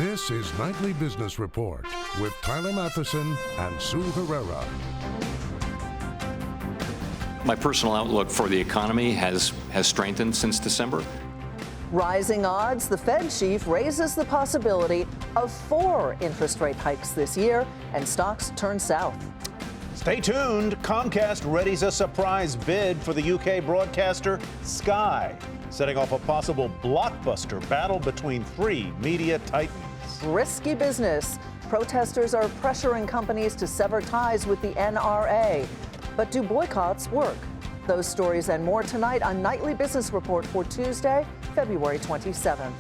This is Nightly Business Report with Tyler Matheson and Sue Herrera. My personal outlook for the economy has strengthened since December. Rising odds, the Fed chief raises the possibility of 4 interest rate hikes this year, and stocks turn south. Stay tuned. Comcast readies a surprise bid for the UK broadcaster Sky, setting off a possible blockbuster battle between 3 media titans. Risky business. Protesters are pressuring companies to sever ties with the NRA. But do boycotts work? Those stories and more tonight on Nightly Business Report for Tuesday, February 27th.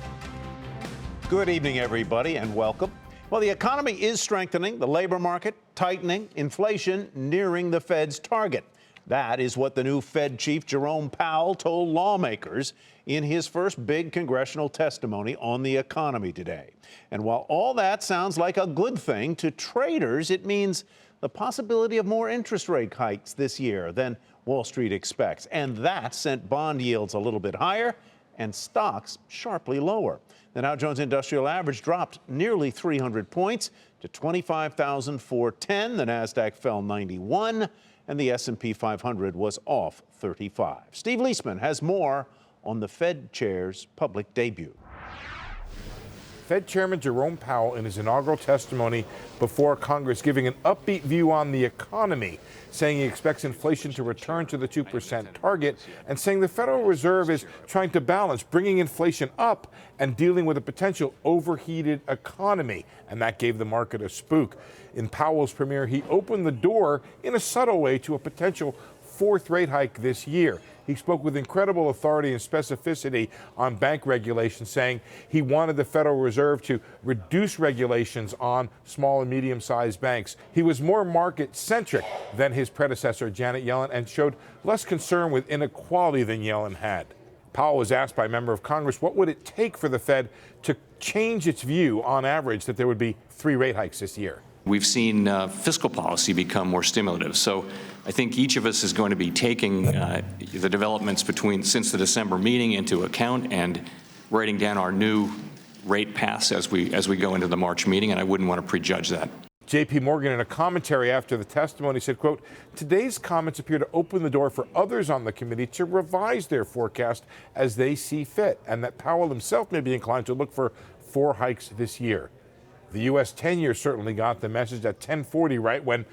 Good evening, everybody, and welcome. Well, the economy is strengthening, the labor market tightening, inflation nearing the Fed's target. That is what the new Fed chief, Jerome Powell, told lawmakers in his first big congressional testimony on the economy today. And while all that sounds like a good thing, to traders, it means the possibility of more interest rate hikes this year than Wall Street expects. And that sent bond yields a little bit higher and stocks sharply lower. The Dow Jones Industrial Average dropped nearly 300 points to 25,410. The Nasdaq fell 91, and the S&P 500 was off 35. Steve Leisman has more on the Fed chair's public debut. Fed Chairman Jerome Powell in his inaugural testimony before Congress giving an upbeat view on the economy, saying he expects inflation to return to the 2% target, and saying the Federal Reserve is trying to balance bringing inflation up and dealing with a potential overheated economy. And that gave the market a spook. In Powell's premiere, he opened the door in a subtle way to a potential 4th rate hike this year. He spoke with incredible authority and specificity on bank regulation, saying he wanted the Federal Reserve to reduce regulations on small and medium-sized banks. He was more market-centric than his predecessor, Janet Yellen, and showed less concern with inequality than Yellen had. Powell was asked by a member of Congress what would it take for the Fed to change its view on average that there would be 3 rate hikes this year. We've seen fiscal policy become more stimulative. So I think each of us is going to be taking the developments since the December meeting into account and writing down our new rate paths as we go into the March meeting, and I wouldn't want to prejudge that. J.P. Morgan, in a commentary after the testimony, said, quote, "Today's comments appear to open the door for others on the committee to revise their forecast as they see fit, and that Powell himself may be inclined to look for 4 hikes this year." The U.S. 10-year certainly got the message at 10:40, right when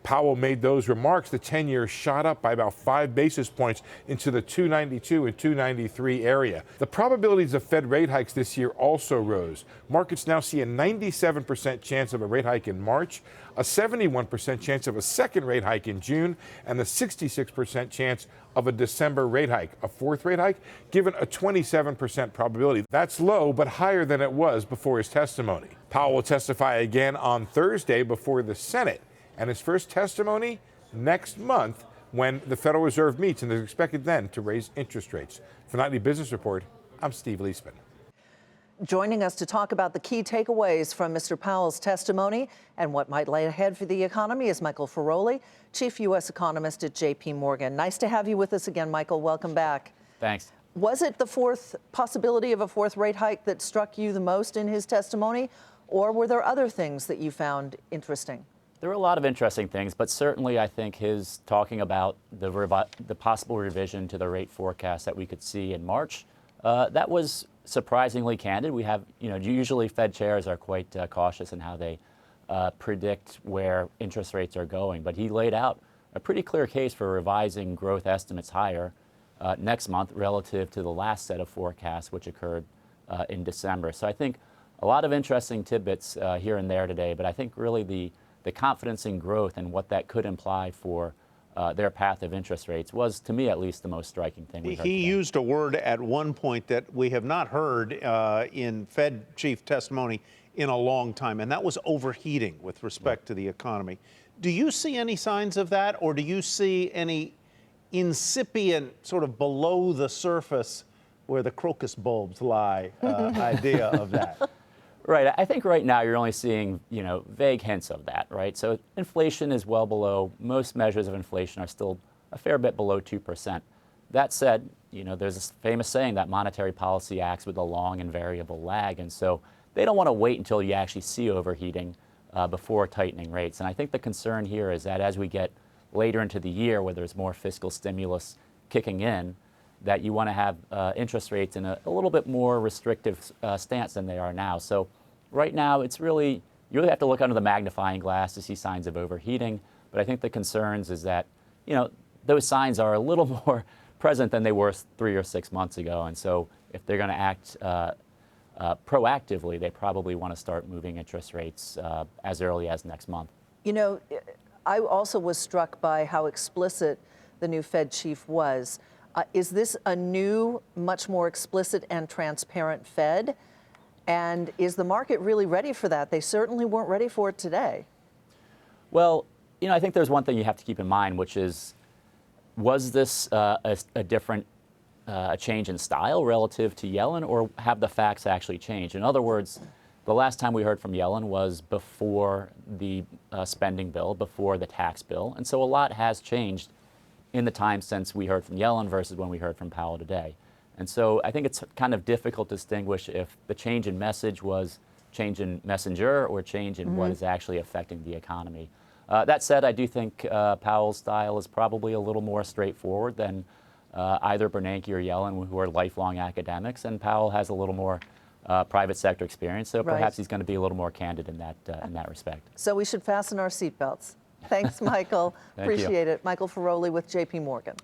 Powell made those remarks. The 10-year shot up by about 5 basis points into the 292 and 293 area. The probabilities of Fed rate hikes this year also rose. Markets now see a 97% chance of a rate hike in March, a 71% chance of a second rate hike in June, and a 66% chance of a December rate hike. A 4th rate hike given a 27% probability. That's low, but higher than it was before his testimony. Powell will testify again on Thursday before the Senate, and his first testimony next month when the Federal Reserve meets, and is expected then to raise interest rates. For Nightly Business Report, I'm Steve Leisman. Joining us to talk about the key takeaways from Mr. Powell's testimony and what might lay ahead for the economy is Michael Ferroli, Chief U.S. Economist at J.P. Morgan. Nice to have you with us again, Michael. Welcome back. Thanks. Was it the possibility of a 4th rate hike that struck you the most in his testimony, or were there other things that you found interesting? There were a lot of interesting things, but certainly I think his talking about the possible revision to the rate forecast that we could see in March, that was surprisingly candid. We have, usually Fed chairs are quite cautious in how they predict where interest rates are going, but he laid out a pretty clear case for revising growth estimates higher next month relative to the last set of forecasts, which occurred in December. So I think a lot of interesting tidbits here and there today, but I think really the confidence in growth and what that could imply for their path of interest rates was, to me at least, the most striking thing we heard today. He used a word at one point that we have not heard in Fed chief testimony in a long time, and that was overheating with respect to the economy. Do you see any signs of that, or do you see any incipient, sort of below the surface where the crocus bulbs lie idea of that? Right. I think right now you're only seeing, vague hints of that, right? So inflation is well below. Most measures of inflation are still a fair bit below 2%. That said, there's a famous saying that monetary policy acts with a long and variable lag. And so they don't want to wait until you actually see overheating before tightening rates. And I think the concern here is that as we get later into the year where there's more fiscal stimulus kicking in, that you want to have interest rates in a little bit more restrictive stance than they are now. So right now, you really have to look under the magnifying glass to see signs of overheating. But I think the concerns is that, those signs are a little more present than they were 3 or 6 months ago. And so if they're going to act proactively, they probably want to start moving interest rates as early as next month. I also was struck by how explicit the new Fed chief was. Is this a new, much more explicit and transparent Fed? And is the market really ready for that? They certainly weren't ready for it today. Well, I think there's one thing you have to keep in mind, which is, was this a different change in style relative to Yellen, or have the facts actually changed? In other words, the last time we heard from Yellen was before the spending bill, before the tax bill. And so a lot has changed in the time since we heard from Yellen versus when we heard from Powell today. And so I think it's kind of difficult to distinguish if the change in message was change in messenger or change in what is actually affecting the economy. That said, I do think Powell's style is probably a little more straightforward than either Bernanke or Yellen, who are lifelong academics, and Powell has a little more private sector experience, so perhaps he's going to be a little more candid in that respect. So we should fasten our seatbelts. Thanks, Michael. Appreciate it. Michael Feroli with J.P. Morgan.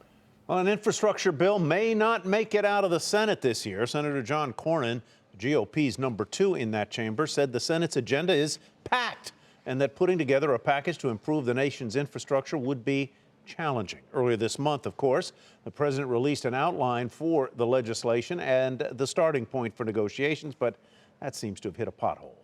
Well, an infrastructure bill may not make it out of the Senate this year. Senator John Cornyn, GOP's number 2 in that chamber, said the Senate's agenda is packed and that putting together a package to improve the nation's infrastructure would be challenging. Earlier this month, of course, the president released an outline for the legislation and the starting point for negotiations, but that seems to have hit a pothole.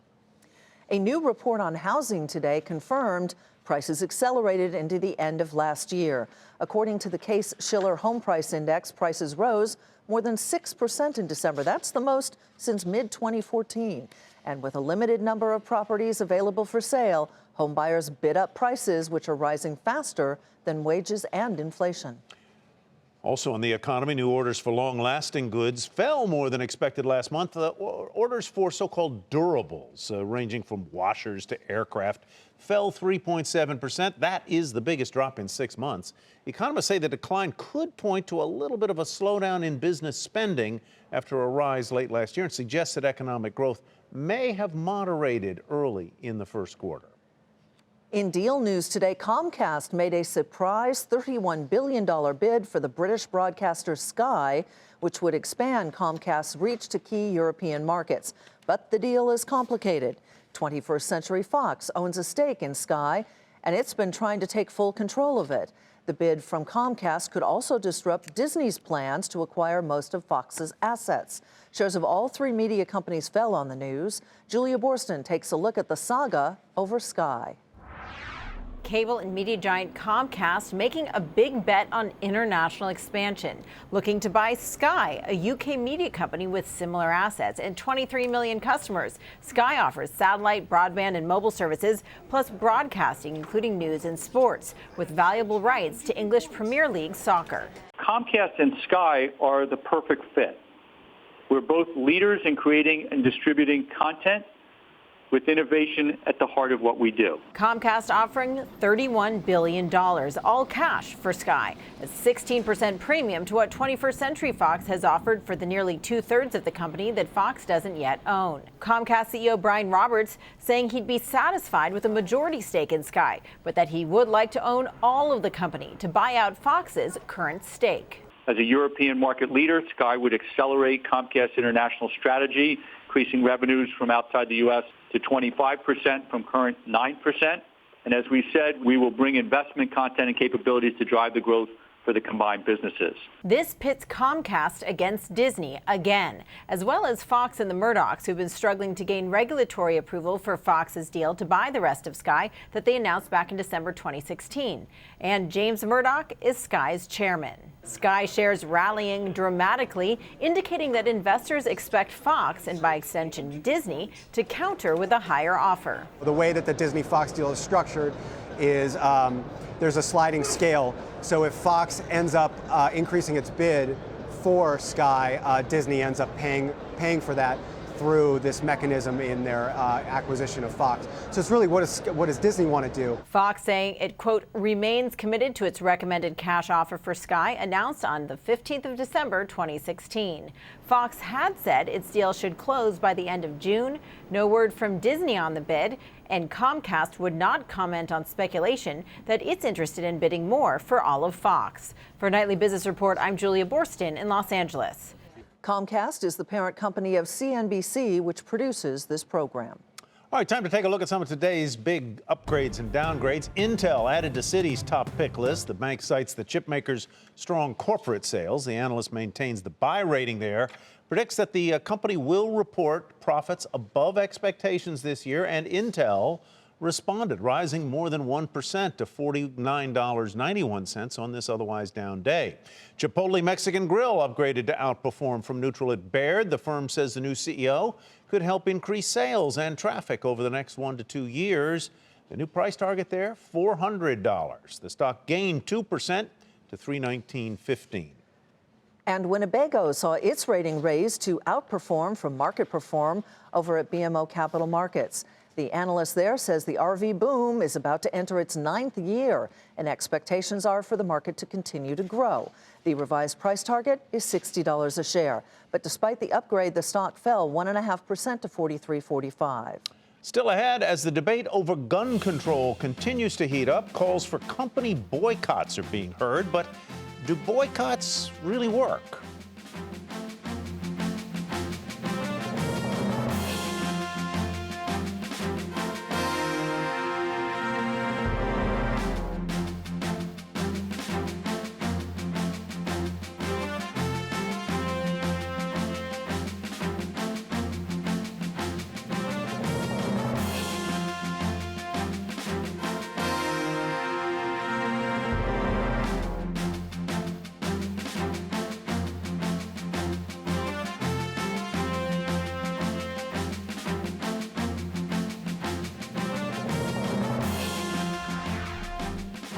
A new report on housing today confirmed prices accelerated into the end of last year. According to the Case-Shiller Home Price Index, prices rose more than 6% in December. That's the most since mid-2014. And with a limited number of properties available for sale, home buyers bid up prices, which are rising faster than wages and inflation. Also in the economy, new orders for long-lasting goods fell more than expected last month. Orders for so-called durables, ranging from washers to aircraft, fell 3.7%. That is the biggest drop in 6 months. Economists say the decline could point to a little bit of a slowdown in business spending after a rise late last year, and suggests that economic growth may have moderated early in the first quarter. In deal news today, Comcast made a surprise $31 billion bid for the British broadcaster Sky, which would expand Comcast's reach to key European markets. But the deal is complicated. 21st Century Fox owns a stake in Sky, and it's been trying to take full control of it. The bid from Comcast could also disrupt Disney's plans to acquire most of Fox's assets. Shares of all 3 media companies fell on the news. Julia Borston takes a look at the saga over Sky. Cable and media giant Comcast making a big bet on international expansion, looking to buy Sky, a UK media company with similar assets and 23 million customers. Sky offers satellite, broadband, and mobile services, plus broadcasting, including news and sports, with valuable rights to English Premier League soccer. Comcast and Sky are the perfect fit. We're both leaders in creating and distributing content, with innovation at the heart of what we do. Comcast offering $31 billion, all cash for Sky, a 16% premium to what 21st Century Fox has offered for the nearly 2/3 of the company that Fox doesn't yet own. Comcast CEO Brian Roberts saying he'd be satisfied with a majority stake in Sky, but that he would like to own all of the company to buy out Fox's current stake. As a European market leader, Sky would accelerate Comcast's international strategy, increasing revenues from outside the U.S. to 25% from current 9%. And as we said, we will bring investment, content, and capabilities to drive the growth for the combined businesses. This pits Comcast against Disney again, as well as Fox and the Murdochs, who've been struggling to gain regulatory approval for Fox's deal to buy the rest of Sky that they announced back in December 2016. And James Murdoch is Sky's chairman. Sky shares rallying dramatically, indicating that investors expect Fox, and by extension Disney, to counter with a higher offer. The way that the Disney-Fox deal is structured is there's a sliding scale. So if Fox ends up increasing its bid for Sky, Disney ends up paying for that through this mechanism in their acquisition of Fox. So it's really what does Disney want to do? Fox saying it, quote, remains committed to its recommended cash offer for Sky announced on the 15th of December 2016. Fox had said its deal should close by the end of June. No word from Disney on the bid, and Comcast would not comment on speculation that it's interested in bidding more for all of Fox. For Nightly Business Report, I'm Julia Borston in Los Angeles. Comcast is the parent company of CNBC, which produces this program. All right, time to take a look at some of today's big upgrades and downgrades. Intel added to Citi's top pick list. The bank cites the chipmaker's strong corporate sales. The analyst maintains the buy rating there, predicts that the company will report profits above expectations this year, and Intel responded, rising more than 1% to $49.91 on this otherwise down day. Chipotle Mexican Grill upgraded to outperform from neutral at Baird. The firm says the new CEO could help increase sales and traffic over the next 1 to 2 years. The new price target there, $400. The stock gained 2% to $319.15. And Winnebago saw its rating raised to outperform from market perform over at BMO Capital Markets. The analyst there says the RV boom is about to enter its 9th year, and expectations are for the market to continue to grow. The revised price target is $60 a share. But despite the upgrade, the stock fell 1.5% to $43.45. Still ahead, as the debate over gun control continues to heat up, calls for company boycotts are being heard. But do boycotts really work?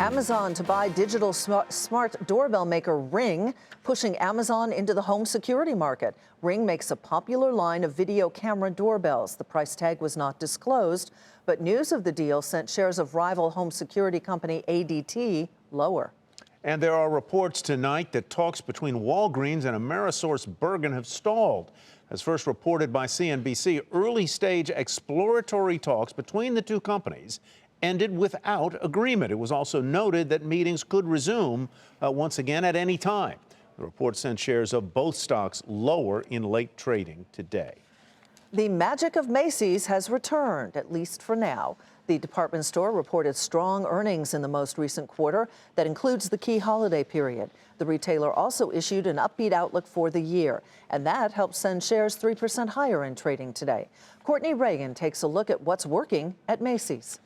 Amazon to buy digital smart doorbell maker Ring, pushing Amazon into the home security market. Ring makes a popular line of video camera doorbells. The price tag was not disclosed, but news of the deal sent shares of rival home security company ADT lower. And there are reports tonight that talks between Walgreens and AmerisourceBergen have stalled. As first reported by CNBC, early-stage exploratory talks between the two companies ended without agreement. It was also noted that meetings could resume once again at any time. The report sent shares of both stocks lower in late trading today. The magic of Macy's has returned, at least for now. The department store reported strong earnings in the most recent quarter that includes the key holiday period. The retailer also issued an upbeat outlook for the year, and that helped send shares 3% higher in trading today. Courtney Reagan takes a look at what's working at Macy's.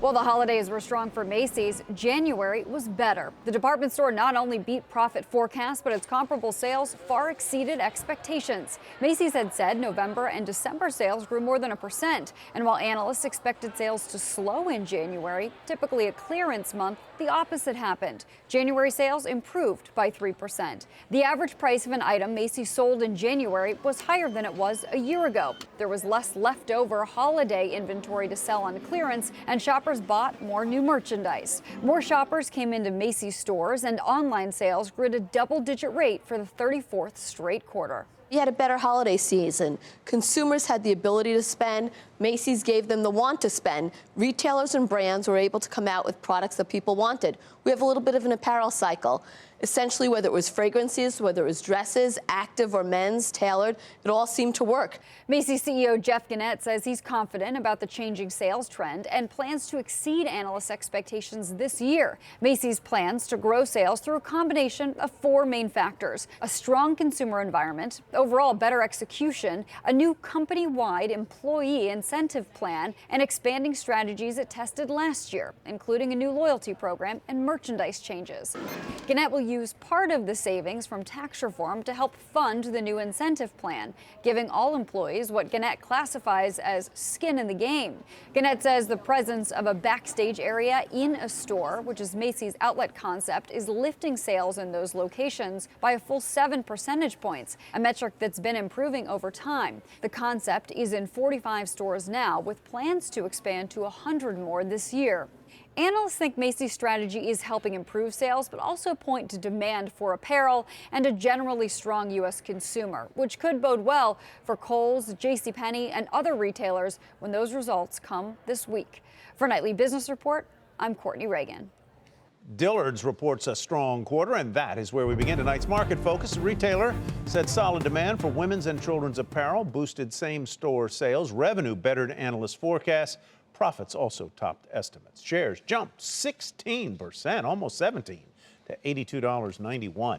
Well, the holidays were strong for Macy's. January was better. The department store not only beat profit forecasts, but its comparable sales far exceeded expectations. Macy's had said November and December sales grew more than 1%. And while analysts expected sales to slow in January, typically a clearance month, the opposite happened. January sales improved by 3%. The average price of an item Macy's sold in January was higher than it was a year ago. There was less leftover holiday inventory to sell on clearance, and shoppers bought more new merchandise. More shoppers came into Macy's stores, and online sales grew at a double-digit rate for the 34th straight quarter. We had a better holiday season. Consumers had the ability to spend. Macy's gave them the want to spend. Retailers and brands were able to come out with products that people wanted. We have a little bit of an apparel cycle. Essentially, whether it was fragrances, whether it was dresses, active or men's, tailored, it all seemed to work. Macy's CEO Jeff Gennette says he's confident about the changing sales trend and plans to exceed analysts' expectations this year. Macy's plans to grow sales through a combination of 4 main factors: a strong consumer environment, overall better execution, a new company-wide employee and incentive plan and expanding strategies it tested last year, including a new loyalty program and merchandise changes. Gannett will use part of the savings from tax reform to help fund the new incentive plan, giving all employees what Gannett classifies as skin in the game. Gannett says the presence of a backstage area in a store, which is Macy's outlet concept, is lifting sales in those locations by a full 7 percentage points, a metric that's been improving over time. The concept is in 45 stores now, with plans to expand to 100 more this year. Analysts think Macy's strategy is helping improve sales, but also point to demand for apparel and a generally strong U.S. consumer, which could bode well for Kohl's, JCPenney, and other retailers when those results come this week. For Nightly Business Report, I'm Courtney Reagan. Dillard's reports a strong quarter, and that is where we begin tonight's market focus. The retailer said solid demand for women's and children's apparel boosted same-store sales. Revenue bettered analyst forecasts. Profits also topped estimates. Shares jumped 16%, almost 17%, to $82.91.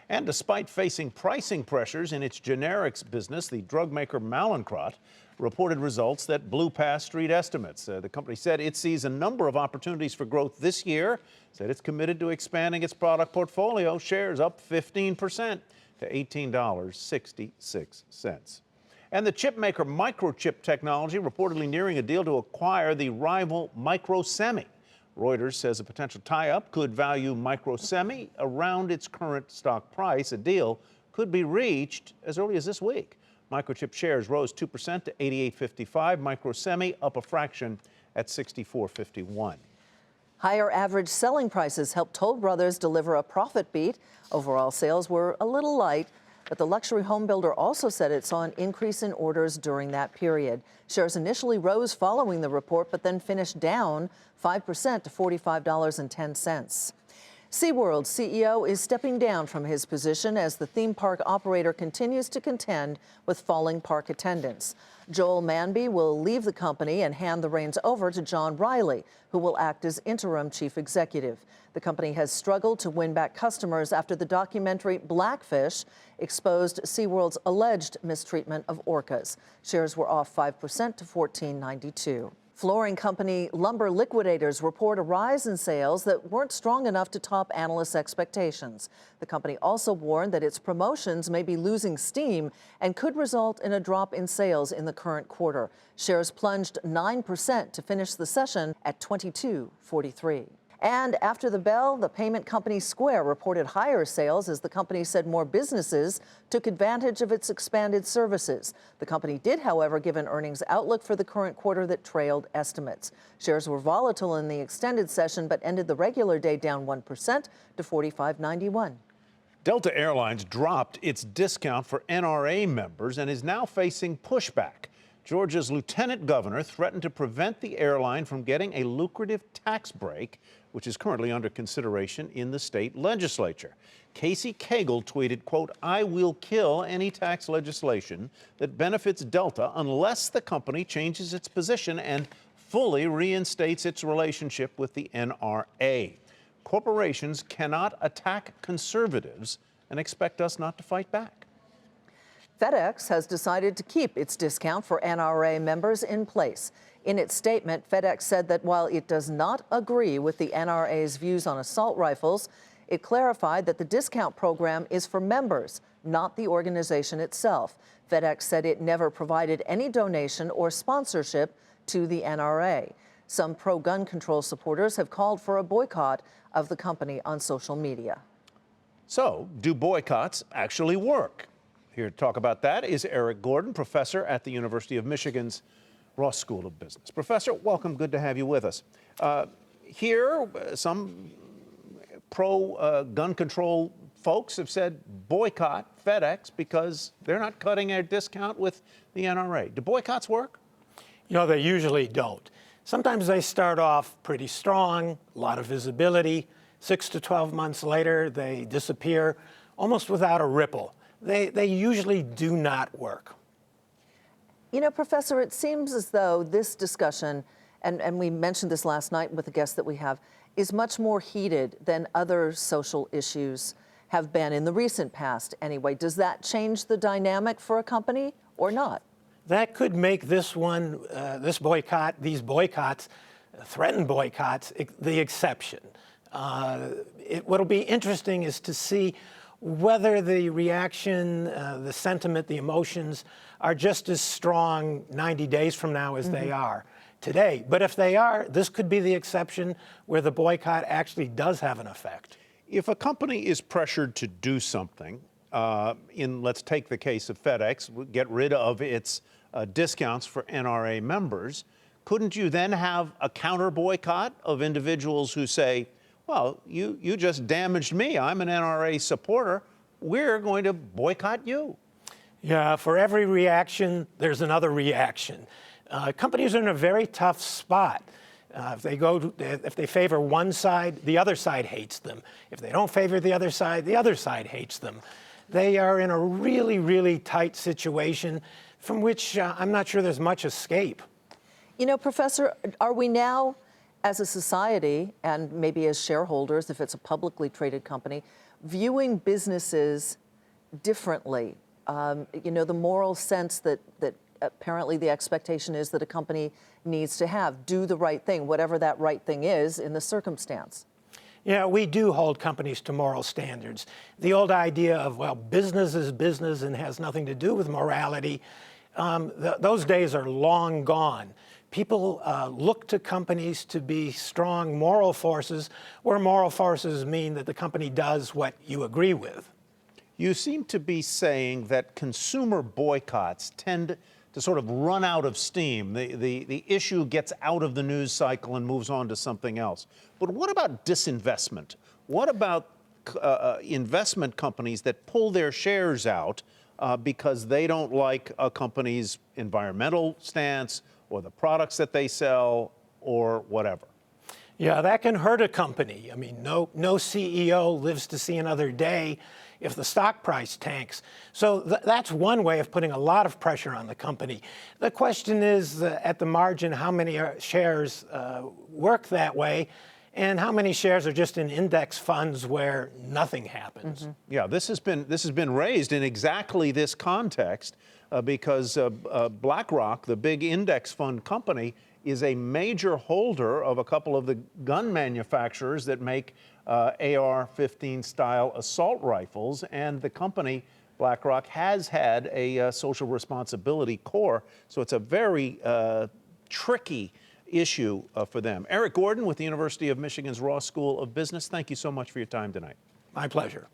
And despite facing pricing pressures in its generics business, the drug maker Mallinckrodt reported results that blew past street estimates. The company said it sees a number of opportunities for growth this year, said it's committed to expanding its product portfolio. Shares up 15% to $18.66. And the chip maker Microchip Technology reportedly nearing a deal to acquire the rival Microsemi. Reuters says a potential tie-up could value Microsemi around its current stock price. A deal could be reached as early as this week. Microchip shares rose 2% to $88.55. Microsemi up a fraction at $64.51. Higher average selling prices helped Toll Brothers deliver a profit beat. Overall sales were a little light, but the luxury home builder also said it saw an increase in orders during that period. Shares initially rose following the report, but then finished down 5% to $45.10. SeaWorld's CEO is stepping down from his position as the theme park operator continues to contend with falling park attendance. Joel Manby will leave the company and hand the reins over to John Riley, who will act as interim chief executive. The company has struggled to win back customers after the documentary Blackfish exposed SeaWorld's alleged mistreatment of orcas. Shares were off 5% to $14.92. Flooring company Lumber Liquidators report a rise in sales that weren't strong enough to top analysts' expectations. The company also warned that its promotions may be losing steam and could result in a drop in sales in the current quarter. Shares plunged 9% to finish the session at $22.43. And after the bell, the payment company Square reported higher sales as the company said more businesses took advantage of its expanded services. The company did, however, give an earnings outlook for the current quarter that trailed estimates. Shares were volatile in the extended session, but ended the regular day down 1% to $45.91. Delta Airlines dropped its discount for NRA members and is now facing pushback. Georgia's lieutenant governor threatened to prevent the airline from getting a lucrative tax break, which is currently under consideration in the state legislature. Casey Cagle tweeted, quote, "I will kill any tax legislation that benefits Delta unless the company changes its position and fully reinstates its relationship with the NRA. Corporations cannot attack conservatives and expect us not to fight back." FedEx has decided to keep its discount for NRA members in place. In its statement, FedEx said that while it does not agree with the NRA's views on assault rifles, it clarified that the discount program is for members, not the organization itself. FedEx said it never provided any donation or sponsorship to the NRA. Some pro-gun control supporters have called for a boycott of the company on social media. So, do boycotts actually work? Here to talk about that is Eric Gordon, professor at the University of Michigan's Ross School of Business. Professor, welcome. Good to have you with us. Here, some pro-gun control folks have said boycott FedEx because they're not cutting their discount with the NRA. Do boycotts work? You know, they usually don't. Sometimes they start off pretty strong, a lot of visibility. 6 to 12 months later, they disappear almost without a ripple. They usually do not work. You know, Professor, it seems as though this discussion, and we mentioned this last night with the guests that we have, is much more heated than other social issues have been in the recent past anyway. Does that change the dynamic for a company or not? that could make this one, this boycott, these boycotts, threatened boycotts, the exception. What'll be interesting is to see whether the reaction, the sentiment, the emotions are just as strong 90 days from now as they are today. But if they are, this could be the exception where the boycott actually does have an effect. If a company is pressured to do something, let's take the case of FedEx, get rid of its discounts for NRA members, couldn't you then have a counter boycott of individuals who say, well, you just damaged me. I'm an NRA supporter. We're going to boycott you. Yeah, for every reaction, there's another reaction. Companies are in a very tough spot. If they favor one side, the other side hates them. If they don't favor the other side hates them. They are in a really, really tight situation from which I'm not sure there's much escape. You know, Professor, are we now, as a society, and maybe as shareholders, if it's a publicly traded company, viewing businesses differently? You know, the moral sense that apparently the expectation is that a company needs to have, do the right thing, whatever that right thing is in the circumstance. Yeah, we do hold companies to moral standards. The old idea of, well, business is business and has nothing to do with morality, those days are long gone. People look to companies to be strong moral forces, where moral forces mean that the company does what you agree with. You seem to be saying that consumer boycotts tend to sort of run out of steam. The issue gets out of the news cycle and moves on to something else. But what about disinvestment? What about investment companies that pull their shares out because they don't like a company's environmental stance or the products that they sell or whatever? Yeah, that can hurt a company. I mean, no CEO lives to see another day if the stock price tanks. So that's one way of putting a lot of pressure on the company. The question is, at the margin, how many shares work that way, and how many shares are just in index funds where nothing happens? Yeah, this has been raised in exactly this context because BlackRock, the big index fund company, is a major holder of a couple of the gun manufacturers that make AR-15 style assault rifles, and the company, BlackRock, has had a social responsibility core, so it's a very tricky issue for them. Eric Gordon with the University of Michigan's Ross School of Business, thank you so much for your time tonight. My pleasure.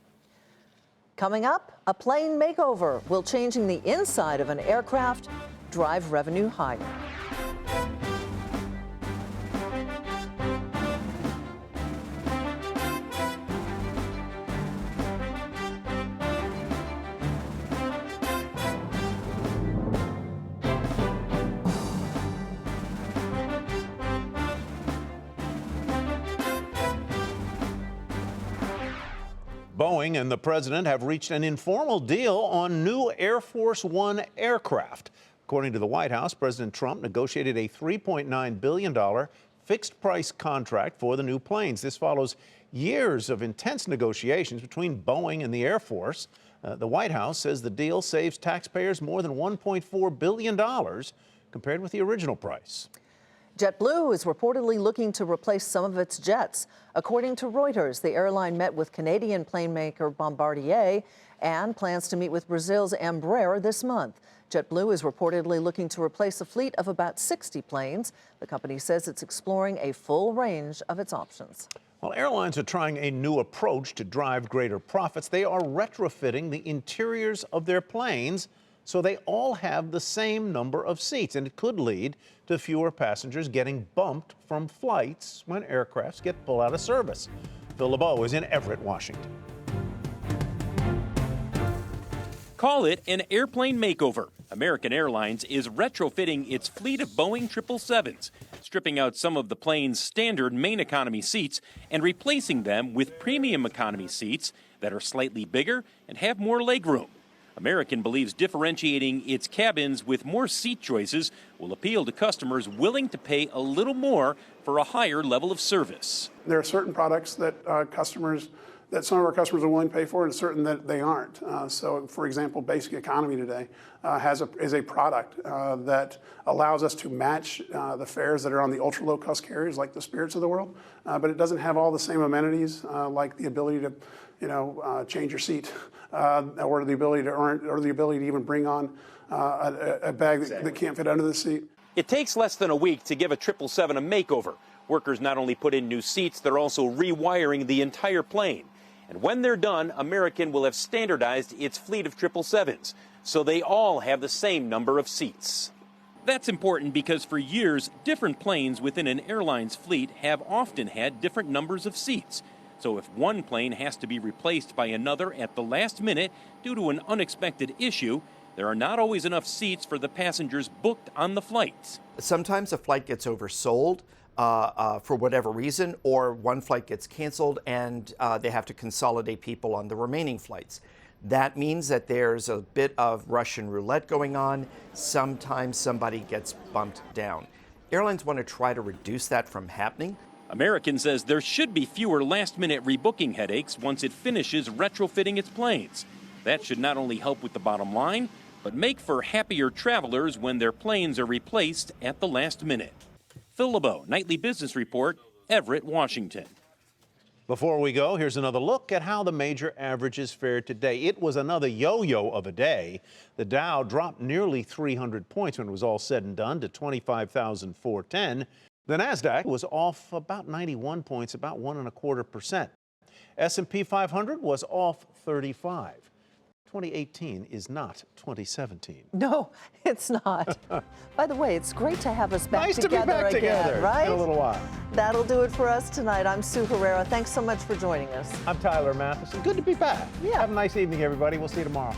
Coming up, a plane makeover. Will changing the inside of an aircraft drive revenue higher? Boeing and the president have reached an informal deal on new Air Force One aircraft. According to the White House, President Trump negotiated a $3.9 billion fixed-price contract for the new planes. This follows years of intense negotiations between Boeing and the Air Force. The White House says the deal saves taxpayers more than $1.4 billion compared with the original price. JetBlue is reportedly looking to replace some of its jets. According to Reuters, the airline met with Canadian plane maker Bombardier and plans to meet with Brazil's Embraer this month. JetBlue is reportedly looking to replace a fleet of about 60 planes. The company says it's exploring a full range of its options. While airlines are trying a new approach to drive greater profits, they are retrofitting the interiors of their planes so they all have the same number of seats, and it could lead to fewer passengers getting bumped from flights when aircrafts get pulled out of service. Phil LeBeau is in Everett, Washington. Call it an airplane makeover. American Airlines is retrofitting its fleet of Boeing 777s, stripping out some of the plane's standard main economy seats and replacing them with premium economy seats that are slightly bigger and have more legroom. American believes differentiating its cabins with more seat choices will appeal to customers willing to pay a little more for a higher level of service. There are certain products that customers that some of our customers are willing to pay for and certain that they aren't. So, for example, Basic Economy today is a product that allows us to match the fares that are on the ultra low cost carriers like the Spirits of the world, but it doesn't have all the same amenities like the ability to change your seat or the ability to earn or the ability to even bring on a bag that can't fit under the seat. It takes less than a week to give a 777 a makeover. Workers not only put in new seats, they're also rewiring the entire plane. And when they're done, American will have standardized its fleet of 777s, so they all have the same number of seats. That's important because for years, different planes within an airline's fleet have often had different numbers of seats. So if one plane has to be replaced by another at the last minute due to an unexpected issue, there are not always enough seats for the passengers booked on the flights. Sometimes a flight gets oversold for whatever reason, or one flight gets canceled and they have to consolidate people on the remaining flights. That means that there's a bit of Russian roulette going on. Sometimes somebody gets bumped down. Airlines want to try to reduce that from happening. American says there should be fewer last-minute rebooking headaches once it finishes retrofitting its planes. That should not only help with the bottom line, but make for happier travelers when their planes are replaced at the last minute. Phil LeBeau, Nightly Business Report, Everett, Washington. Before we go, here's another look at how the major averages fared today. It was another yo-yo of a day. The Dow dropped nearly 300 points when it was all said and done to 25,410. The Nasdaq was off about 91 points, about 1.25%. S&P 500 was off 35. 2018 is not 2017. No, it's not. By the way, it's great to have us back nice together to be back again, together. right? In a little while. That'll do it for us tonight. I'm Sue Herrera. Thanks so much for joining us. I'm Tyler Matheson. Good to be back. Yeah. Have a nice evening, everybody. We'll see you tomorrow.